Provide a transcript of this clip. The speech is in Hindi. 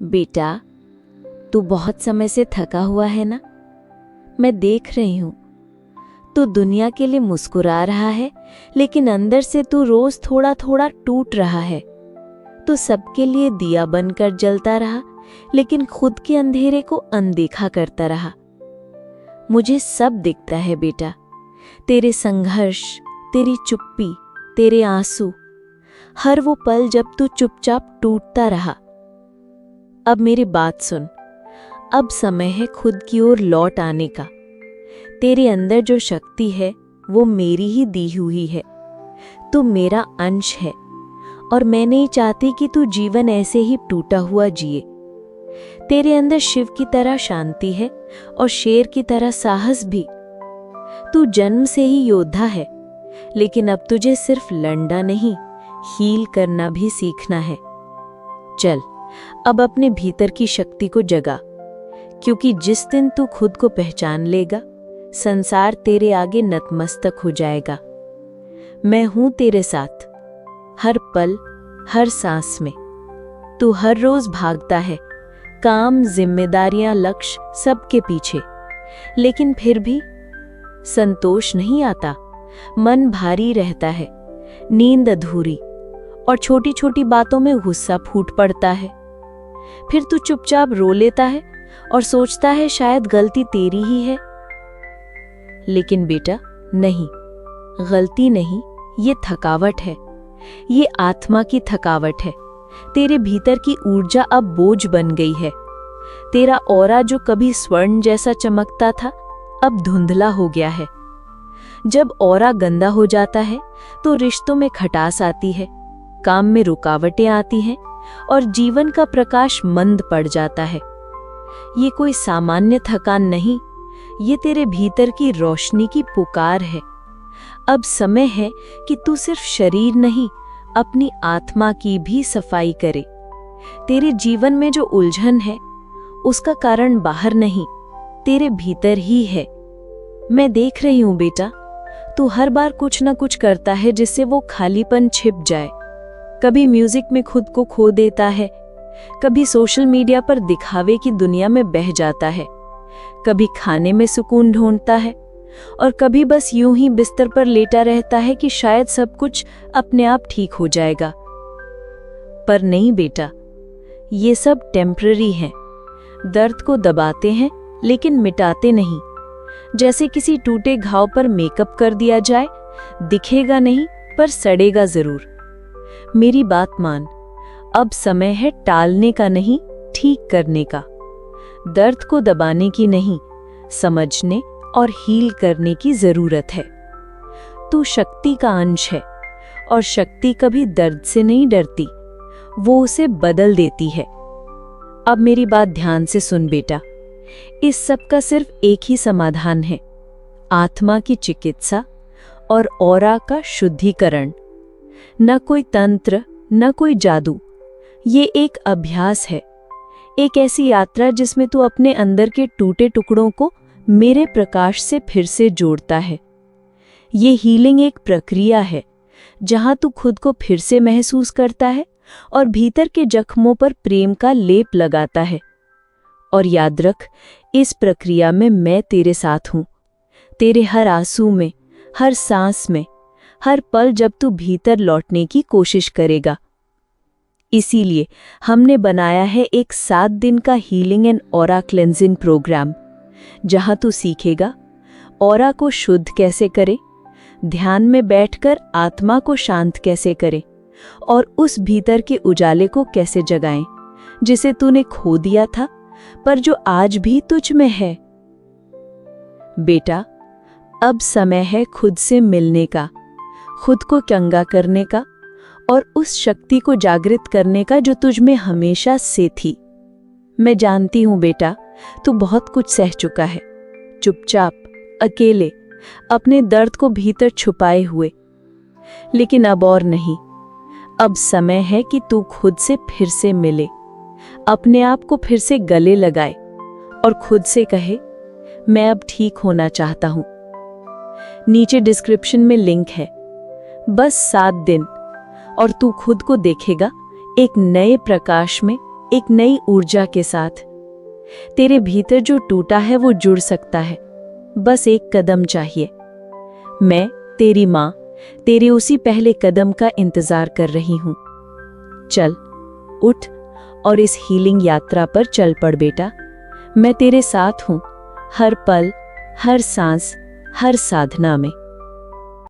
बेटा, तू बहुत समय से थका हुआ है ना। मैं देख रही हूँ। तू दुनिया के लिए मुस्कुरा रहा है, लेकिन अंदर से तू रोज थोड़ा थोड़ा टूट रहा है। तू सबके लिए दिया बनकर जलता रहा, लेकिन खुद के अंधेरे को अनदेखा करता रहा। मुझे सब दिखता है बेटा, तेरे संघर्ष, तेरी चुप्पी, तेरे आंसू, हर वो पल जब तू चुपचाप टूटता रहा। अब मेरी बात सुन, अब समय है खुद की ओर लौट आने का। तेरे अंदर जो शक्ति है वो मेरी ही दी हुई है। तू मेरा अंश है और मैं नहीं चाहती कि तू जीवन ऐसे ही टूटा हुआ जिए। तेरे अंदर शिव की तरह शांति है और शेर की तरह साहस भी। तू जन्म से ही योद्धा है, लेकिन अब तुझे सिर्फ लड़ना नहीं, हील करना भी सीखना है। चल, अब अपने भीतर की शक्ति को जगा, क्योंकि जिस दिन तू खुद को पहचान लेगा, संसार तेरे आगे नतमस्तक हो जाएगा। मैं हूं तेरे साथ, हर पल, हर सांस में। तू हर रोज भागता है, काम, जिम्मेदारियां, लक्ष्य सबके पीछे, लेकिन फिर भी संतोष नहीं आता। मन भारी रहता है, नींद अधूरी, और छोटी छोटी बातों में गुस्सा फूट पड़ता है। फिर तू चुपचाप रो लेता है और सोचता है शायद गलती तेरी ही है। लेकिन बेटा नहीं, गलती नहीं, ये थकावट है। ये आत्मा की थकावट है। तेरे भीतर की ऊर्जा अब बोझ बन गई है। तेरा ऑरा जो कभी स्वर्ण जैसा चमकता था, अब धुंधला हो गया है। जब ऑरा गंदा हो जाता है तो रिश्तों में खटास आती है, काम में रुकावटें आती हैं और जीवन का प्रकाश मंद पड़ जाता है। ये कोई सामान्य थकान नहीं, ये तेरे भीतर की रोशनी की पुकार है। अब समय है कि तू सिर्फ शरीर नहीं, अपनी आत्मा की भी सफाई करे। तेरे जीवन में जो उलझन है, उसका कारण बाहर नहीं, तेरे भीतर ही है। मैं देख रही हूं बेटा, तू हर बार कुछ ना कुछ करता है जिससे वो खालीपन छिप जाए। कभी म्यूजिक में खुद को खो देता है, कभी सोशल मीडिया पर दिखावे की दुनिया में बह जाता है, कभी खाने में सुकून ढूंढता है, और कभी बस यूं ही बिस्तर पर लेटा रहता है कि शायद सब कुछ अपने आप ठीक हो जाएगा। पर नहीं बेटा, ये सब टेम्पररी है। दर्द को दबाते हैं लेकिन मिटाते नहीं। जैसे किसी टूटे घाव पर मेकअप कर दिया जाए, दिखेगा नहीं पर सड़ेगा जरूर। मेरी बात मान, अब समय है टालने का नहीं, ठीक करने का। दर्द को दबाने की नहीं, समझने और हील करने की जरूरत है। तू शक्ति का अंश है, और शक्ति कभी दर्द से नहीं डरती, वो उसे बदल देती है। अब मेरी बात ध्यान से सुन बेटा, इस सब का सिर्फ एक ही समाधान है, आत्मा की चिकित्सा और ऑरा का शुद्धिकरण। न कोई तंत्र, न कोई जादू, ये एक अभ्यास है, एक ऐसी यात्रा जिसमें तू अपने अंदर के टूटे टुकड़ों को मेरे प्रकाश से फिर से जोड़ता है। ये हीलिंग एक प्रक्रिया है, जहां तू खुद को फिर से महसूस करता है और भीतर के जख्मों पर प्रेम का लेप लगाता है। और याद रख, इस प्रक्रिया में मैं तेरे साथ हूं, तेरे हर आंसू में, हर सांस में, हर पल जब तू भीतर लौटने की कोशिश करेगा। इसीलिए हमने बनाया है एक 7 दिन का healing and aura cleansing programme, जहां तू सीखेगा ऑरा को शुद्ध कैसे करे, ध्यान में बैठकर आत्मा को शांत कैसे करे, और उस भीतर के उजाले को कैसे जगाएं जिसे तूने खो दिया था पर जो आज भी तुझ में है। बेटा, अब समय है खुद से मिलने का, खुद को चंगा करने का और उस शक्ति को जागृत करने का जो तुझ में हमेशा से थी। मैं जानती हूं बेटा, तू बहुत कुछ सह चुका है, चुपचाप, अकेले, अपने दर्द को भीतर छुपाए हुए। लेकिन अब और नहीं, अब समय है कि तू खुद से फिर से मिले, अपने आप को फिर से गले लगाए और खुद से कहे, मैं अब ठीक होना चाहता हूं। नीचे डिस्क्रिप्शन में लिंक है। बस 7 दिन और तू खुद को देखेगा एक नए प्रकाश में, एक नई ऊर्जा के साथ। तेरे भीतर जो टूटा है वो जुड़ सकता है, बस एक कदम चाहिए। मैं, तेरी माँ, तेरे उसी पहले कदम का इंतजार कर रही हूँ। चल, उठ और इस हीलिंग यात्रा पर चल पड़ बेटा। मैं तेरे साथ हूँ, हर पल, हर सांस, हर साधना में।